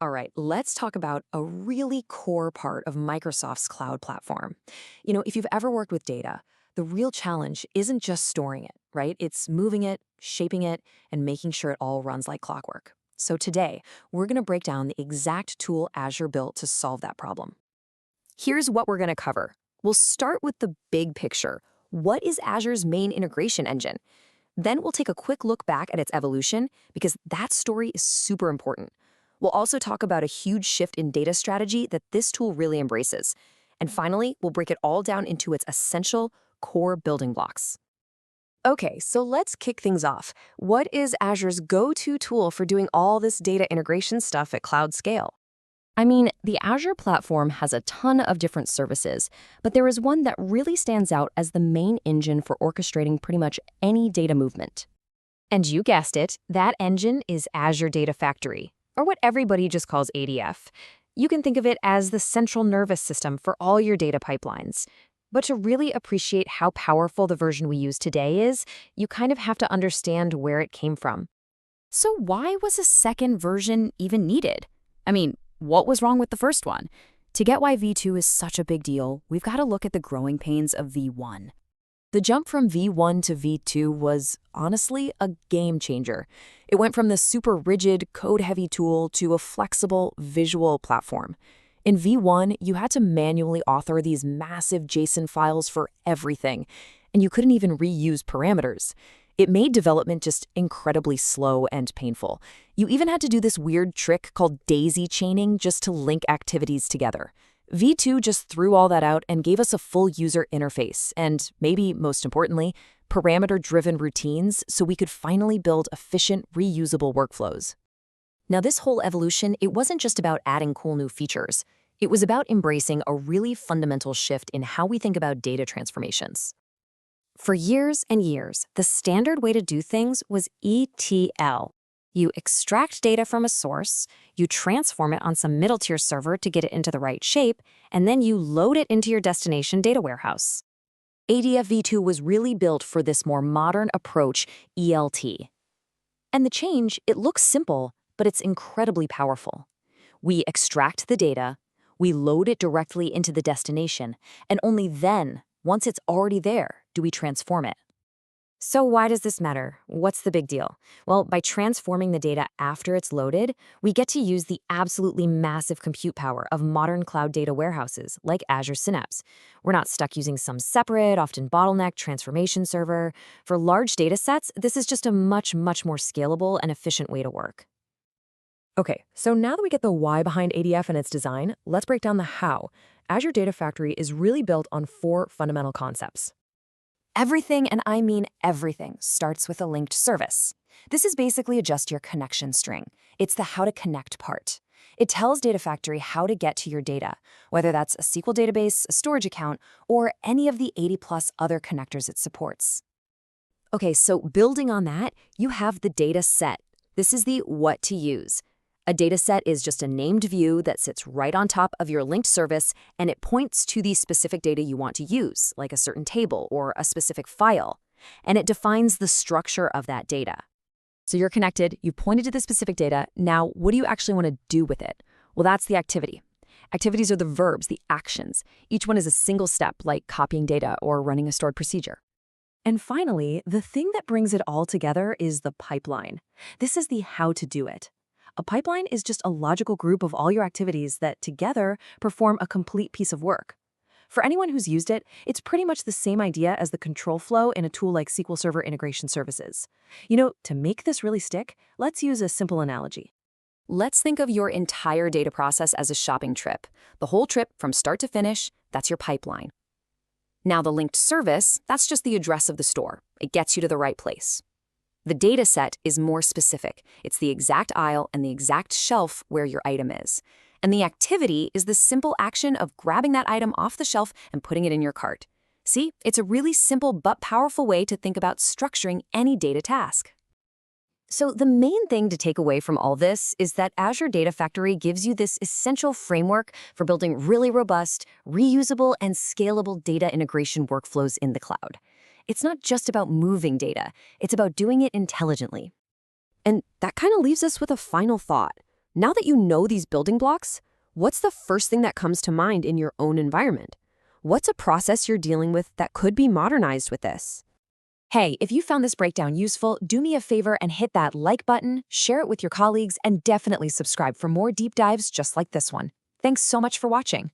All right, let's talk about a really core part of Microsoft's cloud platform. If you've ever worked with data, the real challenge isn't just storing it, right? It's moving it, shaping it, and making sure it all runs like clockwork. So today, we're going to break down the exact tool Azure built to solve that problem. Here's what we're going to cover. We'll start with the big picture. What is Azure's main integration engine? Then we'll take a quick look back at its evolution because that story is super important. We'll also talk about a huge shift in data strategy that this tool really embraces. And finally, we'll break it all down into its essential core building blocks. Okay, so let's kick things off. What is Azure's go-to tool for doing all this data integration stuff at cloud scale? I mean, the Azure platform has a ton of different services, but there is one that really stands out as the main engine for orchestrating pretty much any data movement. And you guessed it, that engine is Azure Data Factory, or what everybody just calls ADF. You can think of it as the central nervous system for all your data pipelines. But to really appreciate how powerful the version we use today is, you kind of have to understand where it came from. So why was a second version even needed? I mean, what was wrong with the first one? To get why V2 is such a big deal, we've got to look at the growing pains of V1. The jump from V1 to V2 was, honestly, a game changer. It went from the super rigid, code-heavy tool to a flexible, visual platform. In V1, you had to manually author these massive JSON files for everything, and you couldn't even reuse parameters. It made development just incredibly slow and painful. You even had to do this weird trick called daisy chaining just to link activities together. V2 just threw all that out and gave us a full user interface and, maybe most importantly, parameter-driven routines so we could finally build efficient, reusable workflows. Now, this whole evolution, it wasn't just about adding cool new features. It was about embracing a really fundamental shift in how we think about data transformations. For years and years, the standard way to do things was ETL. You extract data from a source, you transform it on some middle-tier server to get it into the right shape, and then you load it into your destination data warehouse. ADF V2 was really built for this more modern approach, ELT. And the change, it looks simple, but it's incredibly powerful. We extract the data, we load it directly into the destination, and only then, once it's already there, do we transform it. So why does this matter? What's the big deal? Well, by transforming the data after it's loaded, we get to use the absolutely massive compute power of modern cloud data warehouses like Azure Synapse. We're not stuck using some separate, often bottlenecked transformation server. For large data sets, this is just a much more scalable and efficient way to work. Okay, so now that we get the why behind ADF and its design, let's break down the how. Azure Data Factory is really built on 4 fundamental concepts. Everything, and I mean everything, starts with a linked service. This is basically just your connection string. It's the how to connect part. It tells Data Factory how to get to your data, whether that's a SQL database, a storage account, or any of the 80+ other connectors it supports. Okay, so building on that, you have the data set. This is the what to use. A dataset is just a named view that sits right on top of your linked service, and it points to the specific data you want to use, like a certain table or a specific file. And it defines the structure of that data. So you're connected, you've pointed to the specific data. Now, what do you actually want to do with it? Well, that's the activity. Activities are the verbs, the actions. Each one is a single step, like copying data or running a stored procedure. And finally, the thing that brings it all together is the pipeline. This is the how to do it. A pipeline is just a logical group of all your activities that together perform a complete piece of work. For anyone who's used it, it's pretty much the same idea as the control flow in a tool like SQL Server Integration Services. To make this really stick, let's use a simple analogy. Let's think of your entire data process as a shopping trip. The whole trip from start to finish, that's your pipeline. Now the linked service, that's just the address of the store. It gets you to the right place. The data set is more specific. It's the exact aisle and the exact shelf where your item is. And the activity is the simple action of grabbing that item off the shelf and putting it in your cart. See, it's a really simple but powerful way to think about structuring any data task. So the main thing to take away from all this is that Azure Data Factory gives you this essential framework for building really robust, reusable, and scalable data integration workflows in the cloud. It's not just about moving data, it's about doing it intelligently. And that kind of leaves us with a final thought. Now that you know these building blocks, what's the first thing that comes to mind in your own environment? What's a process you're dealing with that could be modernized with this? Hey, if you found this breakdown useful, do me a favor and hit that like button, share it with your colleagues, and definitely subscribe for more deep dives just like this one. Thanks so much for watching.